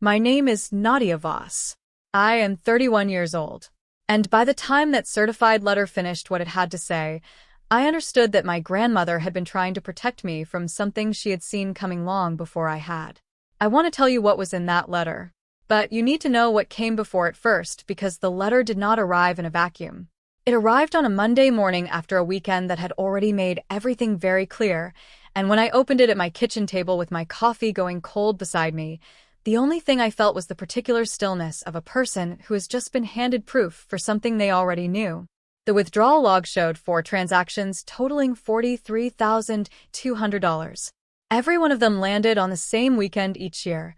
My name is Nadia Voss. I am 31 years old. And by the time that certified letter finished what it had to say, I understood that my grandmother had been trying to protect me from something she had seen coming long before I had. I want to tell you what was in that letter. But you need to know what came before it first, because the letter did not arrive in a vacuum. It arrived on a Monday morning after a weekend that had already made everything very clear, and when I opened it at my kitchen table with my coffee going cold beside me, the only thing I felt was the particular stillness of a person who has just been handed proof for something they already knew. The withdrawal log showed 4 transactions totaling $43,200. Every one of them landed on the same weekend each year,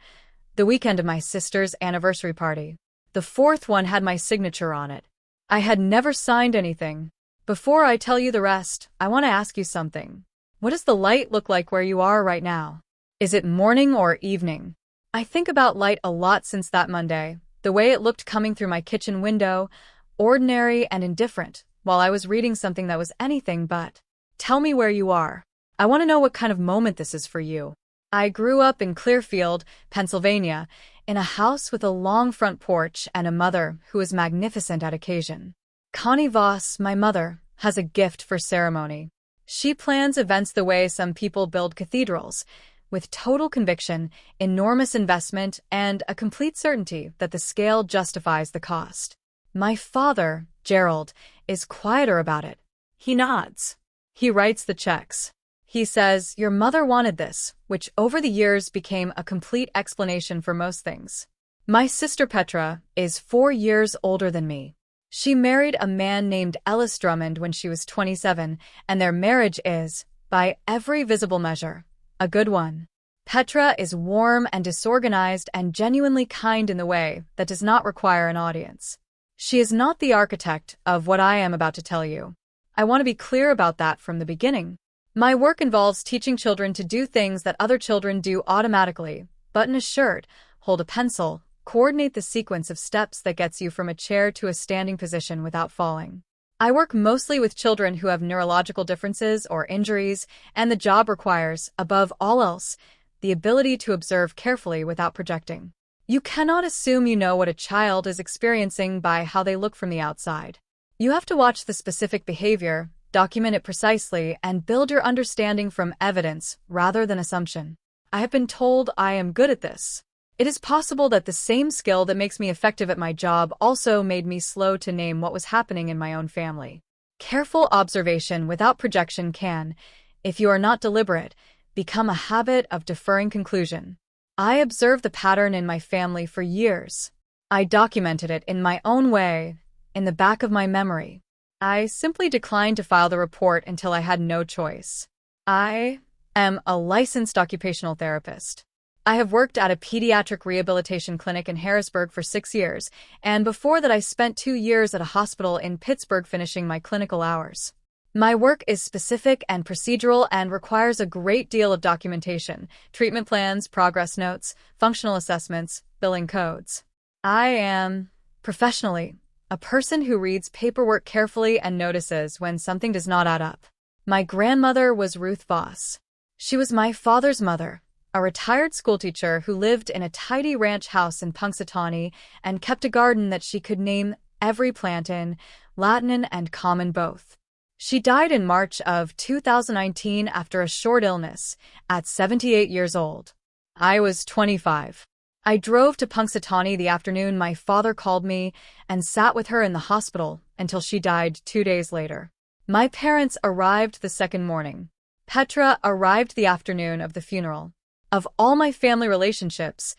the weekend of my sister's anniversary party. The 4th one had my signature on it. I had never signed anything. Before I tell you the rest, I want to ask you something. What does the light look like where you are right now? Is it morning or evening? I think about light a lot since that Monday, the way it looked coming through my kitchen window, ordinary and indifferent, while I was reading something that was anything but. Tell me where you are. I want to know what kind of moment this is for you. I grew up in Clearfield, Pennsylvania, in a house with a long front porch and a mother who was magnificent at occasion. Connie Voss, my mother, has a gift for ceremony. She plans events the way some people build cathedrals, with total conviction, enormous investment, and a complete certainty that the scale justifies the cost. My father, Gerald, is quieter about it. He nods. He writes the checks. He says, "Your mother wanted this," which over the years became a complete explanation for most things. My sister Petra is 4 years older than me. She married a man named Ellis Drummond when she was 27, and their marriage is, by every visible measure, a good one. Petra is warm and disorganized and genuinely kind in the way that does not require an audience. She is not the architect of what I am about to tell you. I want to be clear about that from the beginning. My work involves teaching children to do things that other children do automatically: button a shirt, hold a pencil, coordinate the sequence of steps that gets you from a chair to a standing position without falling. I work mostly with children who have neurological differences or injuries, and the job requires, above all else, the ability to observe carefully without projecting. You cannot assume you know what a child is experiencing by how they look from the outside. You have to watch the specific behavior, document it precisely, and build your understanding from evidence rather than assumption. I have been told I am good at this. It is possible that the same skill that makes me effective at my job also made me slow to name what was happening in my own family. Careful observation without projection can, if you are not deliberate, become a habit of deferring conclusion. I observed the pattern in my family for years. I documented it in my own way, in the back of my memory. I simply declined to file the report until I had no choice. I am a licensed occupational therapist. I have worked at a pediatric rehabilitation clinic in Harrisburg for 6 years, and before that I spent 2 years at a hospital in Pittsburgh finishing my clinical hours. My work is specific and procedural and requires a great deal of documentation: treatment plans, progress notes, functional assessments, billing codes. I am, professionally, a person who reads paperwork carefully and notices when something does not add up. My grandmother was Ruth Voss. She was my father's mother, a retired schoolteacher who lived in a tidy ranch house in Punxsutawney and kept a garden that she could name every plant in, Latin and common both. She died in March of 2019 after a short illness, at 78 years old. I was 25. I drove to Punxsutawney the afternoon my father called me and sat with her in the hospital until she died 2 days later. My parents arrived the second morning. Petra arrived the afternoon of the funeral. Of all my family relationships,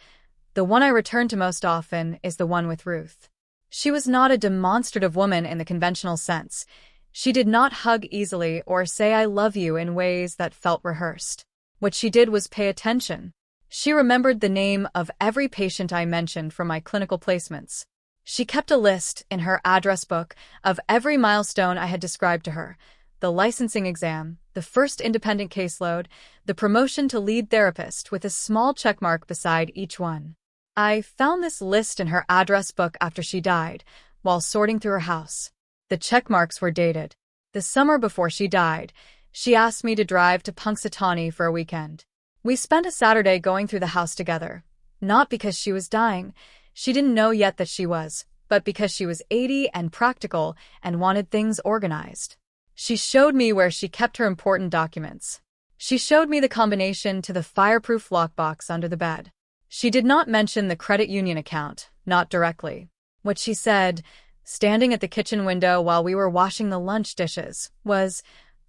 the one I return to most often is the one with Ruth. She was not a demonstrative woman in the conventional sense. She did not hug easily or say "I love you" in ways that felt rehearsed. What she did was pay attention. She remembered the name of every patient I mentioned from my clinical placements. She kept a list in her address book of every milestone I had described to her: the licensing exam, the first independent caseload, the promotion to lead therapist, with a small checkmark beside each one. I found this list in her address book after she died, while sorting through her house. The checkmarks were dated. The summer before she died, she asked me to drive to Punxsutawney for a weekend. We spent a Saturday going through the house together. Not because she was dying. She didn't know yet that she was, but because she was 80 and practical and wanted things organized. She showed me where she kept her important documents. She showed me the combination to the fireproof lockbox under the bed. She did not mention the credit union account, not directly. What she said, standing at the kitchen window while we were washing the lunch dishes, was,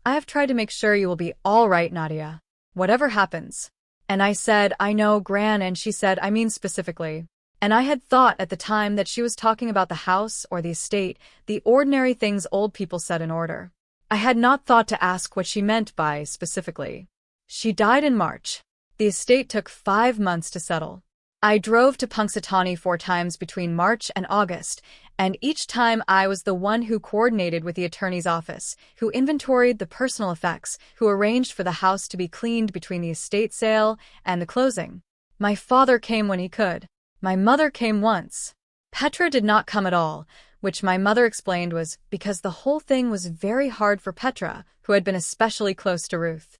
"I have tried to make sure you will be all right, Nadia. Whatever happens." And I said, "I know, Gran," and she said, "I mean specifically." And I had thought at the time that she was talking about the house or the estate, the ordinary things old people set in order. I had not thought to ask what she meant by specifically. She died in March. The estate took 5 months to settle. I drove to Punxsutawney 4 times between March and August, and each time I was the one who coordinated with the attorney's office, who inventoried the personal effects, who arranged for the house to be cleaned between the estate sale and the closing. My father came when he could. My mother came once. Petra did not come at all, which my mother explained was because the whole thing was very hard for Petra, who had been especially close to Ruth.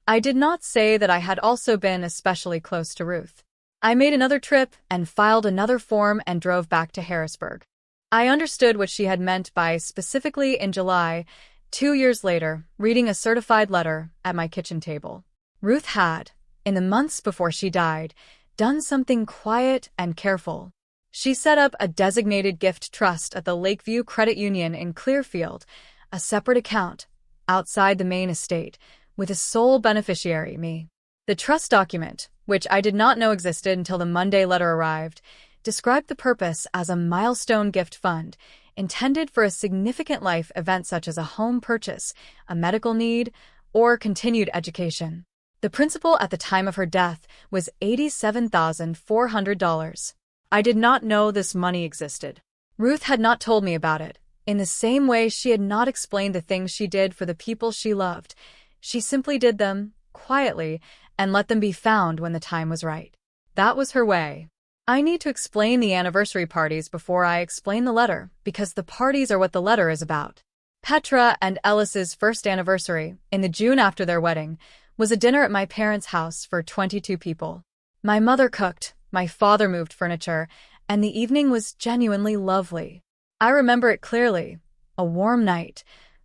I did not say that I had also been especially close to Ruth. I made another trip and filed another form and drove back to Harrisburg. I understood what she had meant by specifically in July, 2 years later, reading a certified letter at my kitchen table. Ruth had, in the months before she died, done something quiet and careful. She set up a designated gift trust at the Lakeview Credit Union in Clearfield, a separate account, outside the main estate, with a sole beneficiary, me. The trust document, which I did not know existed until the Monday letter arrived, described the purpose as a milestone gift fund, intended for a significant life event such as a home purchase, a medical need, or continued education. The principal at the time of her death was $87,400. I did not know this money existed. Ruth had not told me about it. In the same way she had not explained the things she did for the people she loved. She simply did them, quietly, and let them be found when the time was right. That was her way. I need to explain the anniversary parties before I explain the letter, because the parties are what the letter is about. Petra and Ellis's first anniversary, in the June after their wedding, was a dinner at my parents' house for 22 people. My mother cooked, my father moved furniture, and the evening was genuinely lovely. I remember it clearly. A warm night,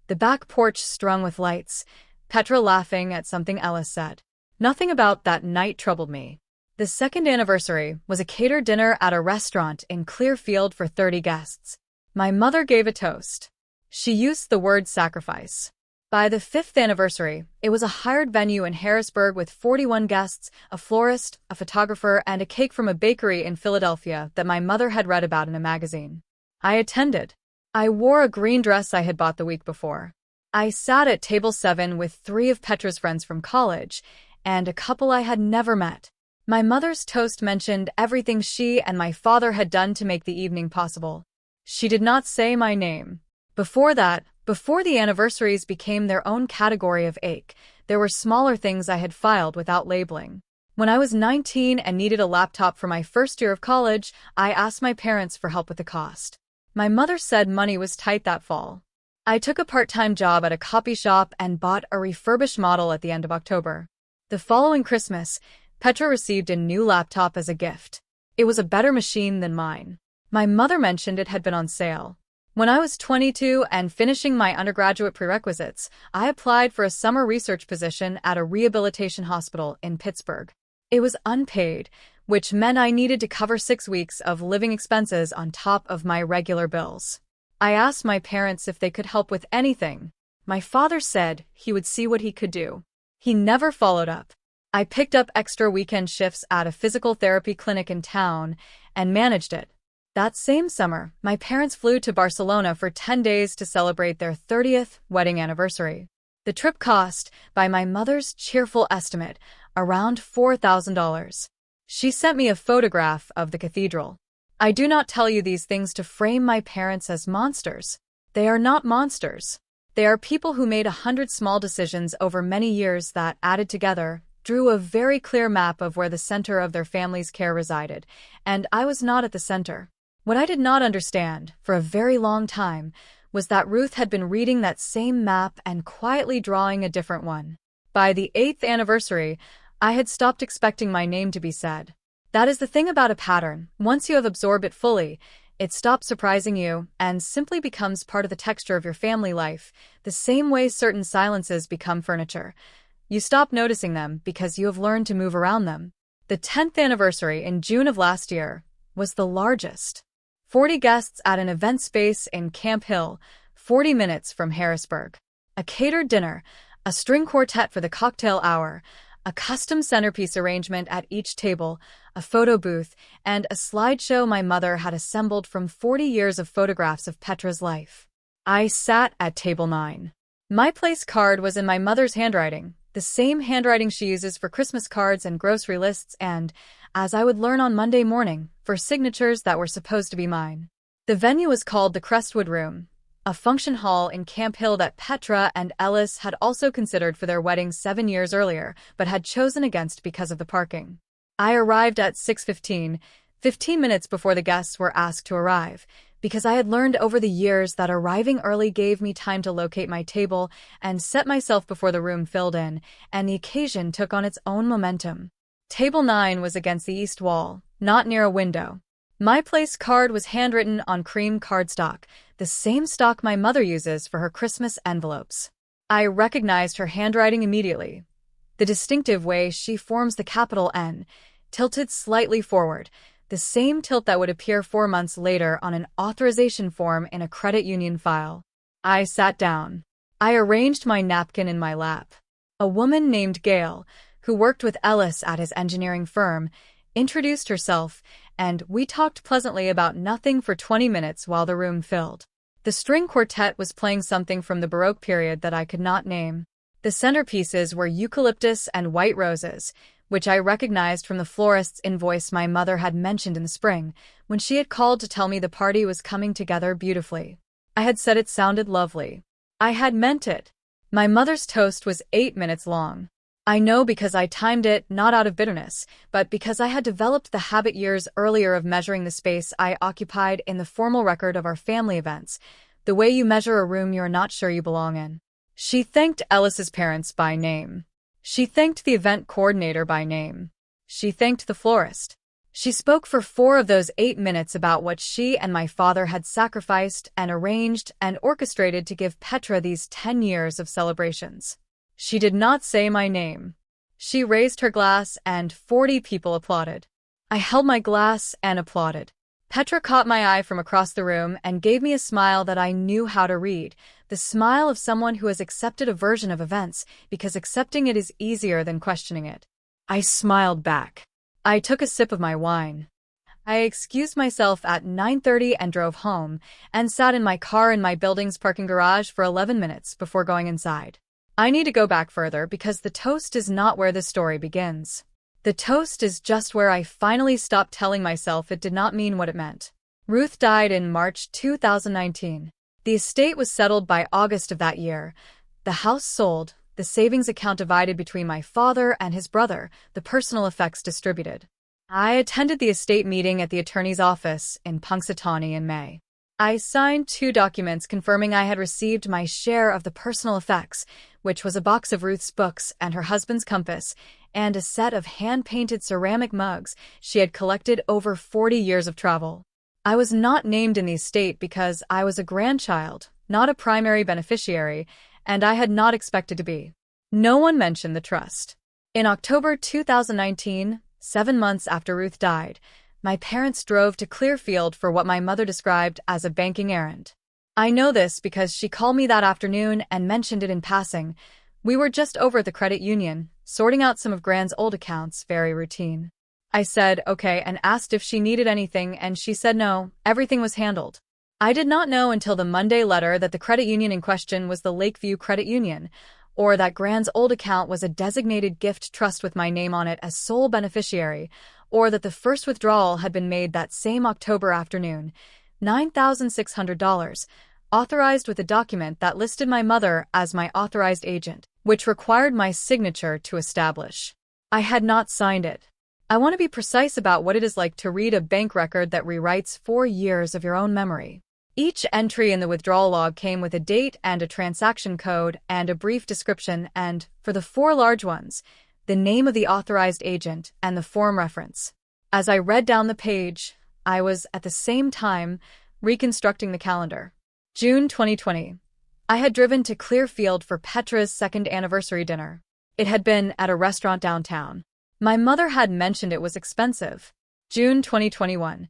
the back porch strung with lights, Petra laughing at something Ellis said. Nothing about that night troubled me. The second anniversary was a catered dinner at a restaurant in Clearfield for 30 guests. My mother gave a toast. She used the word sacrifice. By the 5th anniversary, it was a hired venue in Harrisburg with 41 guests, a florist, a photographer, and a cake from a bakery in Philadelphia that my mother had read about in a magazine. I attended. I wore a green dress I had bought the week before. I sat at table 7 with 3 of Petra's friends from college, and a couple I had never met. My mother's toast mentioned everything she and my father had done to make the evening possible. She did not say my name. Before that, before the anniversaries became their own category of ache, there were smaller things I had filed without labeling. When I was 19 and needed a laptop for my first year of college, I asked my parents for help with the cost. My mother said money was tight that fall. I took a part-time job at a copy shop and bought a refurbished model at the end of October. The following Christmas, Petra received a new laptop as a gift. It was a better machine than mine. My mother mentioned it had been on sale. When I was 22 and finishing my undergraduate prerequisites, I applied for a summer research position at a rehabilitation hospital in Pittsburgh. It was unpaid, which meant I needed to cover 6 weeks of living expenses on top of my regular bills. I asked my parents if they could help with anything. My father said he would see what he could do. He never followed up. I picked up extra weekend shifts at a physical therapy clinic in town and managed it. That same summer, my parents flew to Barcelona for 10 days to celebrate their 30th wedding anniversary. The trip cost, by my mother's cheerful estimate, around $4,000. She sent me a photograph of the cathedral. I do not tell you these things to frame my parents as monsters. They are not monsters. They are people who made 100 small decisions over many years that, added together, drew a very clear map of where the center of their family's care resided, and I was not at the center. What I did not understand, for a very long time, was that Ruth had been reading that same map and quietly drawing a different one. By the 8th anniversary, I had stopped expecting my name to be said. That is the thing about a pattern. Once you have absorbed it fully, it stops surprising you and simply becomes part of the texture of your family life, the same way certain silences become furniture. You stop noticing them because you have learned to move around them. The 10th anniversary in June of last year was the largest. 40 guests at an event space in Camp Hill, 40 minutes from Harrisburg. A catered dinner, a string quartet for the cocktail hour, a custom centerpiece arrangement at each table, a photo booth, and a slideshow my mother had assembled from 40 years of photographs of Petra's life. I sat at table 9. My place card was in my mother's handwriting, the same handwriting she uses for Christmas cards and grocery lists and, as I would learn on Monday morning, for signatures that were supposed to be mine. The venue was called the Crestwood Room, a function hall in Camp Hill that Petra and Ellis had also considered for their wedding 7 years earlier, but had chosen against because of the parking. I arrived at 6:15, 15 minutes before the guests were asked to arrive, because I had learned over the years that arriving early gave me time to locate my table and set myself before the room filled in, and the occasion took on its own momentum. Table 9 was against the east wall, not near a window. My place card was handwritten on cream cardstock, the same stock my mother uses for her Christmas envelopes. I recognized her handwriting immediately. The distinctive way she forms the capital N, tilted slightly forward, the same tilt that would appear 4 months later on an authorization form in a credit union file. I sat down. I arranged my napkin in my lap. A woman named Gail, who worked with Ellis at his engineering firm, introduced herself, and we talked pleasantly about nothing for 20 minutes while the room filled. The string quartet was playing something from the Baroque period that I could not name. The centerpieces were eucalyptus and white roses, which I recognized from the florist's invoice my mother had mentioned in the spring, when she had called to tell me the party was coming together beautifully. I had said it sounded lovely. I had meant it. My mother's toast was 8 minutes long. I know because I timed it not out of bitterness, but because I had developed the habit years earlier of measuring the space I occupied in the formal record of our family events, the way you measure a room you're not sure you belong in. She thanked Ellis's parents by name. She thanked the event coordinator by name. She thanked the florist. She spoke for 4 of those 8 minutes about what she and my father had sacrificed and arranged and orchestrated to give Petra these 10 years of celebrations. She did not say my name. She raised her glass and 40 people applauded. I held my glass and applauded. Petra caught my eye from across the room and gave me a smile that I knew how to read, the smile of someone who has accepted a version of events because accepting it is easier than questioning it. I smiled back. I took a sip of my wine. I excused myself at 9:30 and drove home and sat in my car in my building's parking garage for 11 minutes before going inside. I need to go back further because the toast is not where the story begins. The toast is just where I finally stopped telling myself it did not mean what it meant. Ruth died in March 2019. The estate was settled by August of that year. The house sold, the savings account divided between my father and his brother, the personal effects distributed. I attended the estate meeting at the attorney's office in Punxsutawney in May. I signed 2 documents confirming I had received my share of the personal effects, which was a box of Ruth's books and her husband's compass, and a set of hand-painted ceramic mugs she had collected over 40 years of travel. I was not named in the estate because I was a grandchild, not a primary beneficiary, and I had not expected to be. No one mentioned the trust. In October 2019, 7 months after Ruth died, my parents drove to Clearfield for what my mother described as a banking errand. I know this because she called me that afternoon and mentioned it in passing. We were just over at the credit union, sorting out some of Gran's old accounts, very routine. I said okay and asked if she needed anything, and she said no, everything was handled. I did not know until the Monday letter that the credit union in question was the Lakeview Credit Union, or that Gran's old account was a designated gift trust with my name on it as sole beneficiary, or that the first withdrawal had been made that same October afternoon, $9,600, authorized with a document that listed my mother as my authorized agent, which required my signature to establish. I had not signed it. I want to be precise about what it is like to read a bank record that rewrites 4 years of your own memory. Each entry in the withdrawal log came with a date and a transaction code and a brief description and, for the 4 large ones, the name of the authorized agent and the form reference. As I read down the page, I was, at the same time, reconstructing the calendar. June 2020. I had driven to Clearfield for Petra's second anniversary dinner. It had been at a restaurant downtown. My mother had mentioned it was expensive. June 2021.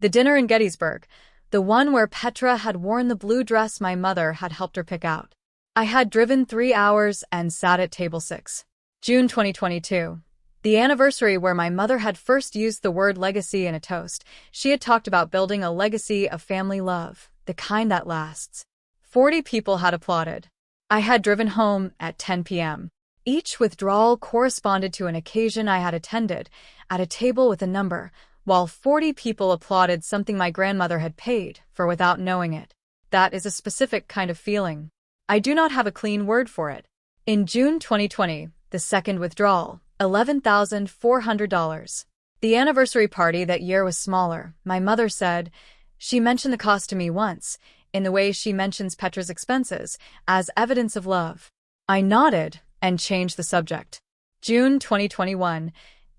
The dinner in Gettysburg, the one where Petra had worn the blue dress my mother had helped her pick out. I had driven 3 hours and sat at table 6. June 2022. The anniversary where my mother had first used the word legacy in a toast. She had talked about building a legacy of family love, the kind that lasts. 40 people had applauded. I had driven home at 10 p.m. Each withdrawal corresponded to an occasion I had attended, at a table with a number, while 40 people applauded something my grandmother had paid for without knowing it. That is a specific kind of feeling. I do not have a clean word for it. In June 2020, the second withdrawal, $11,400. The anniversary party that year was smaller, my mother said. She mentioned the cost to me once, in the way she mentions Petra's expenses, as evidence of love. I nodded and changed the subject. June 2021,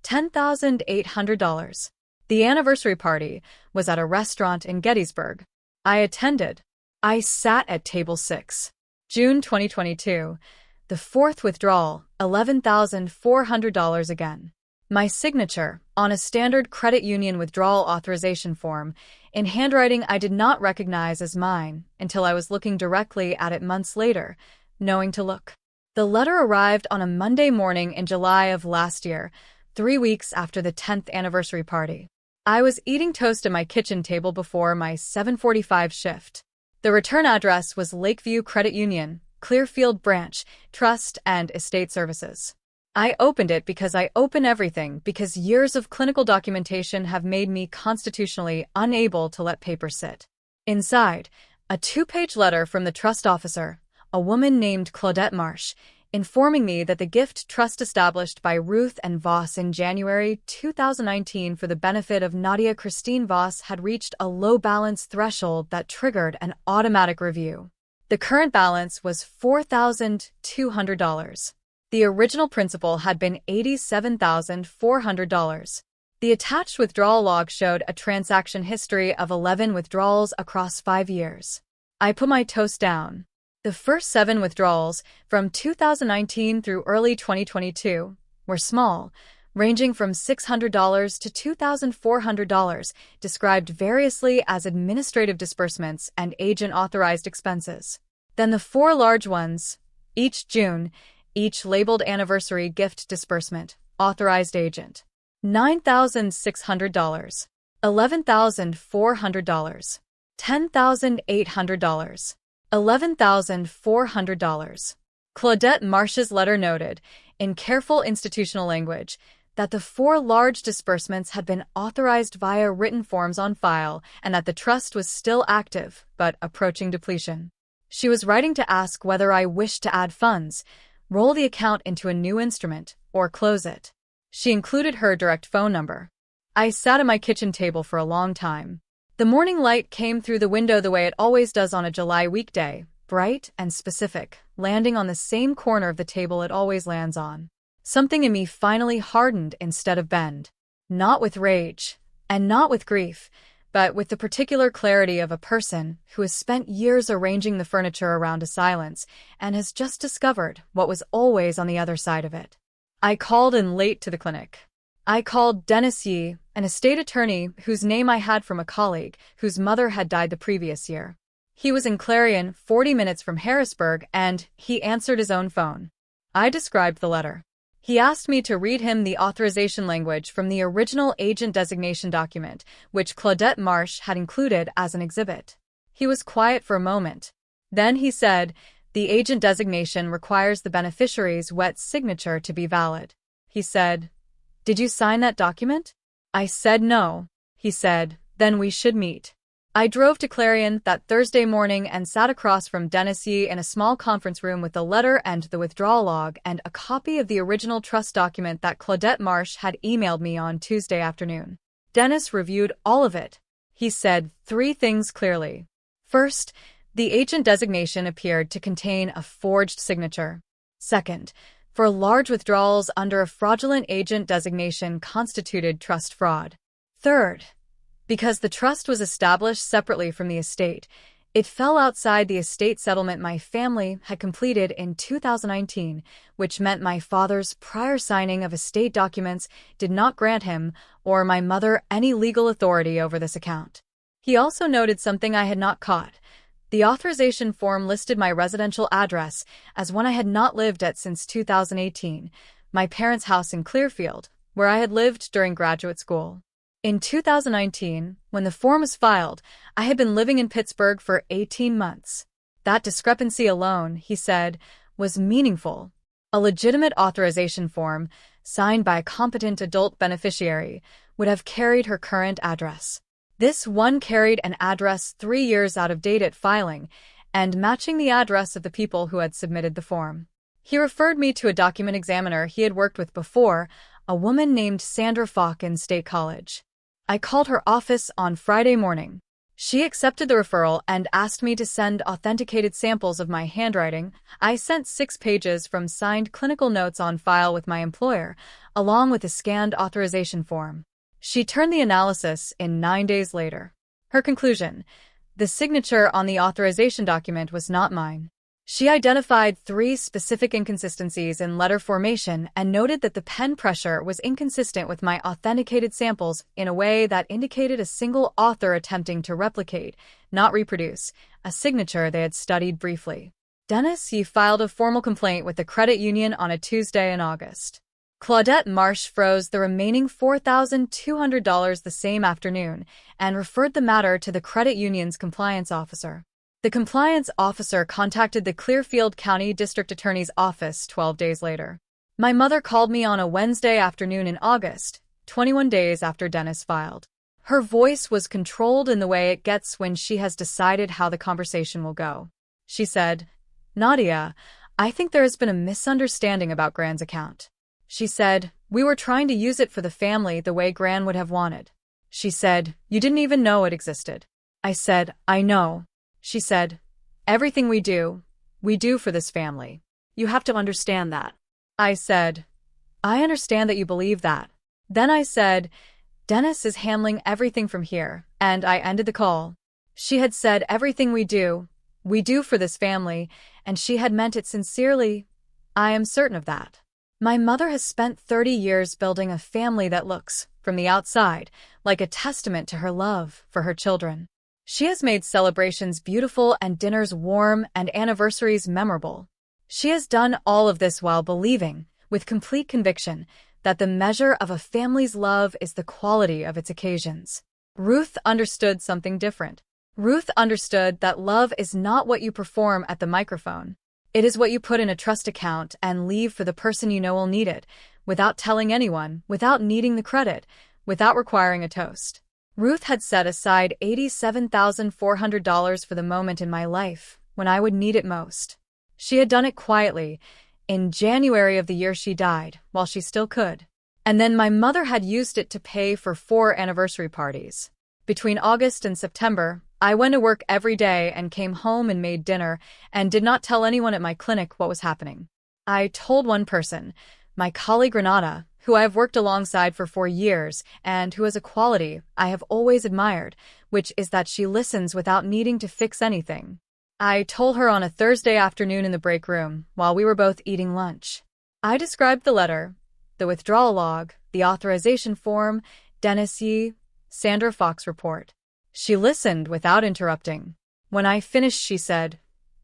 $10,800. The anniversary party was at a restaurant in Gettysburg. I attended. I sat at table 6. June 2022. The fourth withdrawal, $11,400 again. My signature, on a standard credit union withdrawal authorization form, in handwriting I did not recognize as mine until I was looking directly at it months later, knowing to look. The letter arrived on a Monday morning in July of last year, 3 weeks after the 10th anniversary party. I was eating toast at my kitchen table before my 7:45 shift. The return address was Lakeview Credit Union, Clearfield Branch, Trust and Estate Services. I opened it because I open everything because years of clinical documentation have made me constitutionally unable to let paper sit. Inside, a 2-page letter from the trust officer, a woman named Claudette Marsh, informing me that the gift trust established by Ruth and Voss in January 2019 for the benefit of Nadia Christine Voss had reached a low balance threshold that triggered an automatic review. The current balance was $4,200. The original principal had been $87,400. The attached withdrawal log showed a transaction history of 11 withdrawals across 5 years. I put my toast down. The first 7 withdrawals, from 2019 through early 2022, were small, ranging from $600 to $2,400, described variously as administrative disbursements and agent-authorized expenses. Then the 4 large ones, each June, each labeled anniversary gift disbursement, authorized agent. $9,600, $11,400, $10,800, $11,400. Claudette Marsh's letter noted, in careful institutional language, that the 4 large disbursements had been authorized via written forms on file and that the trust was still active, but approaching depletion. She was writing to ask whether I wished to add funds, roll the account into a new instrument, or close it. She included her direct phone number. I sat at my kitchen table for a long time. The morning light came through the window the way it always does on a July weekday, bright and specific, landing on the same corner of the table it always lands on. Something in me finally hardened instead of bent. Not with rage, and not with grief, but with the particular clarity of a person who has spent years arranging the furniture around a silence and has just discovered what was always on the other side of it. I called in late to the clinic. I called Dennis Yee, an estate attorney whose name I had from a colleague whose mother had died the previous year. He was in Clarion, 40 minutes from Harrisburg, and he answered his own phone. I described the letter. He asked me to read him the authorization language from the original agent designation document, which Claudette Marsh had included as an exhibit. He was quiet for a moment. Then he said, "The agent designation requires the beneficiary's wet signature to be valid." He said, "Did you sign that document?" I said no. He said, "Then we should meet." I drove to Clarion that Thursday morning and sat across from Dennis Yee in a small conference room with the letter and the withdrawal log and a copy of the original trust document that Claudette Marsh had emailed me on Tuesday afternoon. Dennis reviewed all of it. He said 3 things clearly. First, the agent designation appeared to contain a forged signature. Second, for large withdrawals under a fraudulent agent designation constituted trust fraud. Third, because the trust was established separately from the estate, it fell outside the estate settlement my family had completed in 2019, which meant my father's prior signing of estate documents did not grant him or my mother any legal authority over this account. He also noted something I had not caught. The authorization form listed my residential address as one I had not lived at since 2018, my parents' house in Clearfield, where I had lived during graduate school. In 2019, when the form was filed, I had been living in Pittsburgh for 18 months. That discrepancy alone, he said, was meaningful. A legitimate authorization form, signed by a competent adult beneficiary, would have carried her current address. This one carried an address 3 years out of date at filing, and matching the address of the people who had submitted the form. He referred me to a document examiner he had worked with before, a woman named Sandra Falk in State College. I called her office on Friday morning. She accepted the referral and asked me to send authenticated samples of my handwriting. I sent 6 pages from signed clinical notes on file with my employer, along with a scanned authorization form. She turned the analysis in 9 days later. Her conclusion: the signature on the authorization document was not mine. She identified 3 specific inconsistencies in letter formation and noted that the pen pressure was inconsistent with my authenticated samples in a way that indicated a single author attempting to replicate, not reproduce, a signature they had studied briefly. Dennis Yee filed a formal complaint with the credit union on a Tuesday in August. Claudette Marsh froze the remaining $4,200 the same afternoon and referred the matter to the credit union's compliance officer. The compliance officer contacted the Clearfield County District Attorney's office 12 days later. My mother called me on a Wednesday afternoon in August, 21 days after Dennis filed. Her voice was controlled in the way it gets when she has decided how the conversation will go. She said, "Nadia, I think there has been a misunderstanding about Gran's account." She said, "We were trying to use it for the family the way Gran would have wanted." She said, "You didn't even know it existed." I said, "I know." She said, "Everything we do for this family. You have to understand that." I said, "I understand that you believe that." Then I said, "Dennis is handling everything from here," and I ended the call. She had said everything we do for this family, and she had meant it sincerely. I am certain of that. My mother has spent 30 years building a family that looks, from the outside, like a testament to her love for her children. She has made celebrations beautiful and dinners warm and anniversaries memorable. She has done all of this while believing, with complete conviction, that the measure of a family's love is the quality of its occasions. Ruth understood something different. Ruth understood that love is not what you perform at the microphone. It is what you put in a trust account and leave for the person you know will need it, without telling anyone, without needing the credit, without requiring a toast. Ruth had set aside $87,400 for the moment in my life, when I would need it most. She had done it quietly, in January of the year she died, while she still could. And then my mother had used it to pay for 4 anniversary parties. Between August and September, I went to work every day and came home and made dinner, and did not tell anyone at my clinic what was happening. I told one person, my colleague Renata, who I have worked alongside for 4 years, and who has a quality I have always admired, which is that she listens without needing to fix anything. I told her on a Thursday afternoon in the break room, while we were both eating lunch. I described the letter, the withdrawal log, the authorization form, Dennis Yee, Sandra Fox report. She listened without interrupting. When I finished, she said,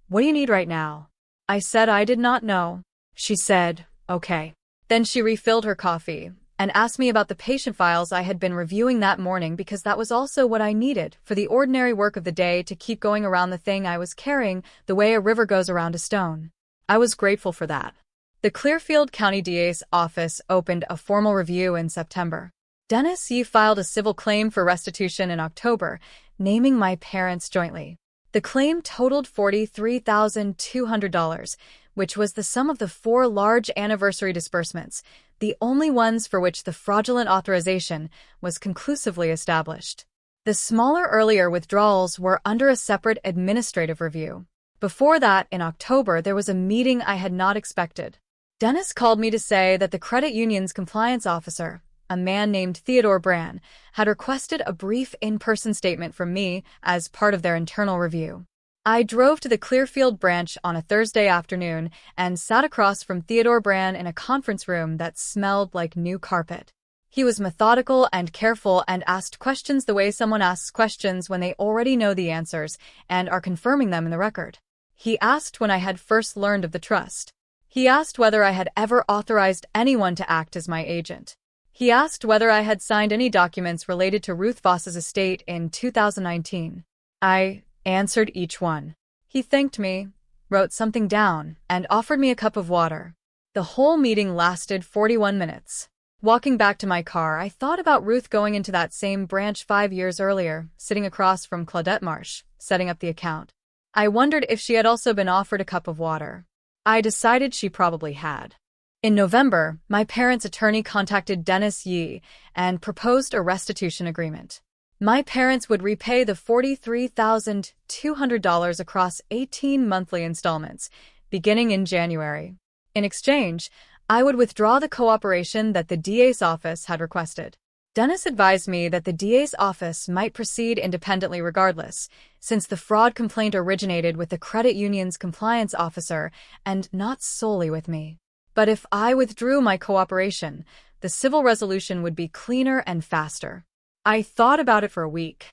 "What do you need right now?" I said I did not know. She said, "Okay." Then she refilled her coffee and asked me about the patient files I had been reviewing that morning, because that was also what I needed for the ordinary work of the day to keep going around the thing I was carrying the way a river goes around a stone. I was grateful for that. The Clearfield County DA's office opened a formal review in September. Dennis Yee filed a civil claim for restitution in October, naming my parents jointly. The claim totaled $43,200, which was the sum of the 4 large anniversary disbursements, the only ones for which the fraudulent authorization was conclusively established. The smaller earlier withdrawals were under a separate administrative review. Before that, in October, there was a meeting I had not expected. Dennis called me to say that the credit union's compliance officer, a man named Theodore Bran, had requested a brief in-person statement from me as part of their internal review. I drove to the Clearfield branch on a Thursday afternoon and sat across from Theodore Bran in a conference room that smelled like new carpet. He was methodical and careful and asked questions the way someone asks questions when they already know the answers and are confirming them in the record. He asked when I had first learned of the trust. He asked whether I had ever authorized anyone to act as my agent. He asked whether I had signed any documents related to Ruth Voss's estate in 2019. I answered each one. He thanked me, wrote something down, and offered me a cup of water. The whole meeting lasted 41 minutes. Walking back to my car, I thought about Ruth going into that same branch 5 years earlier, sitting across from Claudette Marsh, setting up the account. I wondered if she had also been offered a cup of water. I decided she probably had. In November, my parents' attorney contacted Dennis Yee and proposed a restitution agreement. My parents would repay the $43,200 across 18 monthly installments, beginning in January. In exchange, I would withdraw the cooperation that the DA's office had requested. Dennis advised me that the DA's office might proceed independently regardless, since the fraud complaint originated with the credit union's compliance officer and not solely with me. But if I withdrew my cooperation, the civil resolution would be cleaner and faster. I thought about it for a week.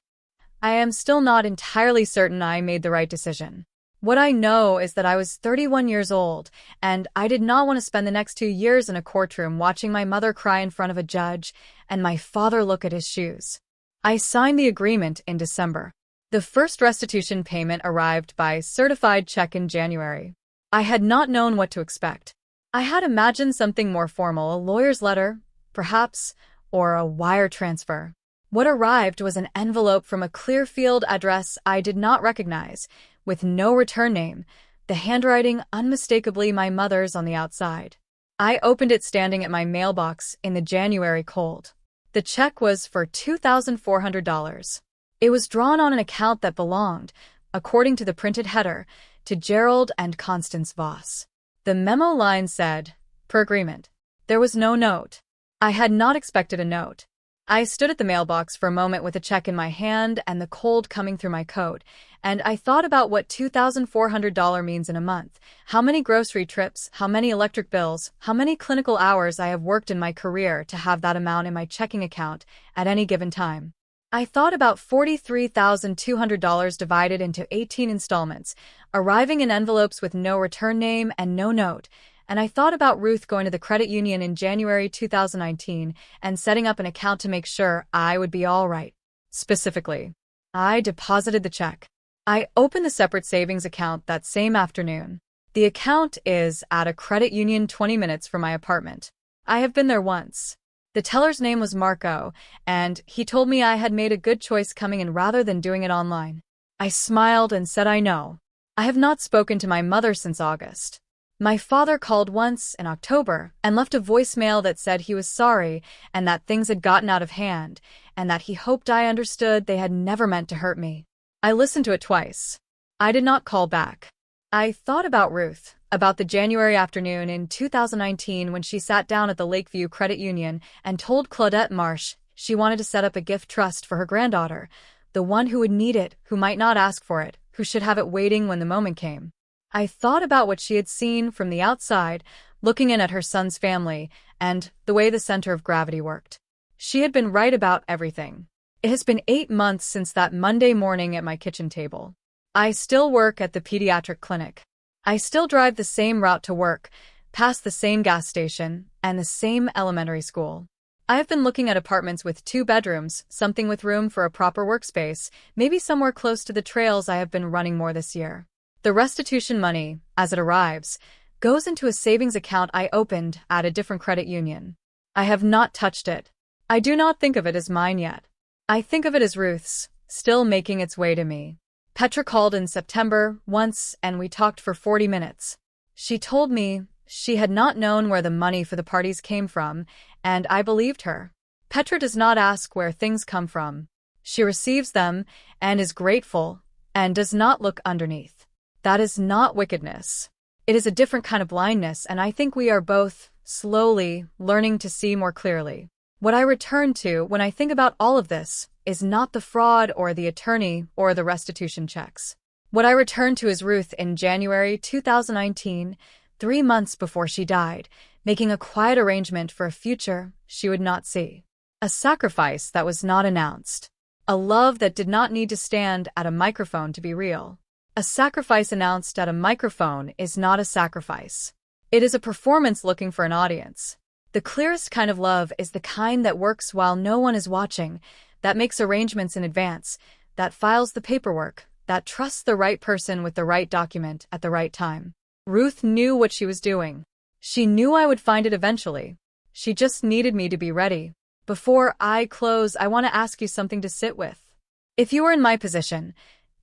I am still not entirely certain I made the right decision. What I know is that I was 31 years old, and I did not want to spend the next 2 years in a courtroom watching my mother cry in front of a judge and my father look at his shoes. I signed the agreement in December. The first restitution payment arrived by certified check in January. I had not known what to expect. I had imagined something more formal, a lawyer's letter, perhaps, or a wire transfer. What arrived was an envelope from a Clearfield address I did not recognize, with no return name, the handwriting unmistakably my mother's on the outside. I opened it standing at my mailbox in the January cold. The check was for $2,400. It was drawn on an account that belonged, according to the printed header, to Gerald and Constance Voss. The memo line said, "Per agreement." There was no note. I had not expected a note. I stood at the mailbox for a moment with a check in my hand and the cold coming through my coat, and I thought about what $2,400 means in a month, how many grocery trips, how many electric bills, how many clinical hours I have worked in my career to have that amount in my checking account at any given time. I thought about $43,200 divided into 18 installments, arriving in envelopes with no return name and no note, and I thought about Ruth going to the credit union in January 2019 and setting up an account to make sure I would be all right. Specifically, I deposited the check. I opened the separate savings account that same afternoon. The account is at a credit union 20 minutes from my apartment. I have been there once. The teller's name was Marco, and he told me I had made a good choice coming in rather than doing it online. I smiled and said I know. I have not spoken to my mother since August. My father called once in October and left a voicemail that said he was sorry and that things had gotten out of hand and that he hoped I understood they had never meant to hurt me. I listened to it twice. I did not call back. I thought about Ruth, about the January afternoon in 2019 when she sat down at the Lakeview Credit Union and told Claudette Marsh she wanted to set up a gift trust for her granddaughter, the one who would need it, who might not ask for it, who should have it waiting when the moment came. I thought about what she had seen from the outside, looking in at her son's family, and the way the center of gravity worked. She had been right about everything. It has been 8 months since that Monday morning at my kitchen table. I still work at the pediatric clinic. I still drive the same route to work, past the same gas station, and the same elementary school. I have been looking at apartments with 2 bedrooms, something with room for a proper workspace, maybe somewhere close to the trails I have been running more this year. The restitution money, as it arrives, goes into a savings account I opened at a different credit union. I have not touched it. I do not think of it as mine yet. I think of it as Ruth's, still making its way to me. Petra called in September once and we talked for 40 minutes. She told me she had not known where the money for the parties came from, and I believed her. Petra does not ask where things come from. She receives them and is grateful and does not look underneath. That is not wickedness. It is a different kind of blindness, and I think we are both slowly learning to see more clearly. What I return to when I think about all of this is not the fraud or the attorney or the restitution checks. What I return to is Ruth in January 2019, 3 months before she died, making a quiet arrangement for a future she would not see. A sacrifice that was not announced. A love that did not need to stand at a microphone to be real. A sacrifice announced at a microphone is not a sacrifice. It is a performance looking for an audience. The clearest kind of love is the kind that works while no one is watching, that makes arrangements in advance, that files the paperwork, that trusts the right person with the right document at the right time. Ruth knew what she was doing. She knew I would find it eventually. She just needed me to be ready. Before I close, I want to ask you something to sit with. If you were in my position,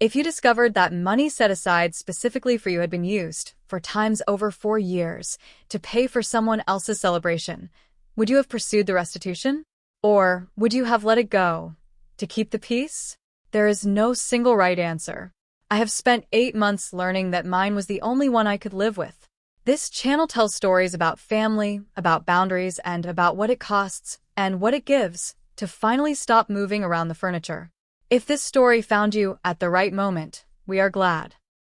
if you discovered that money set aside specifically for you had been used, for times over 4 years, to pay for someone else's celebration, would you have pursued the restitution? Or would you have let it go, to keep the peace? There is no single right answer. I have spent 8 months learning that mine was the only one I could live with. This channel tells stories about family, about boundaries, and about what it costs, and what it gives, to finally stop moving around the furniture. If this story found you at the right moment, we are glad.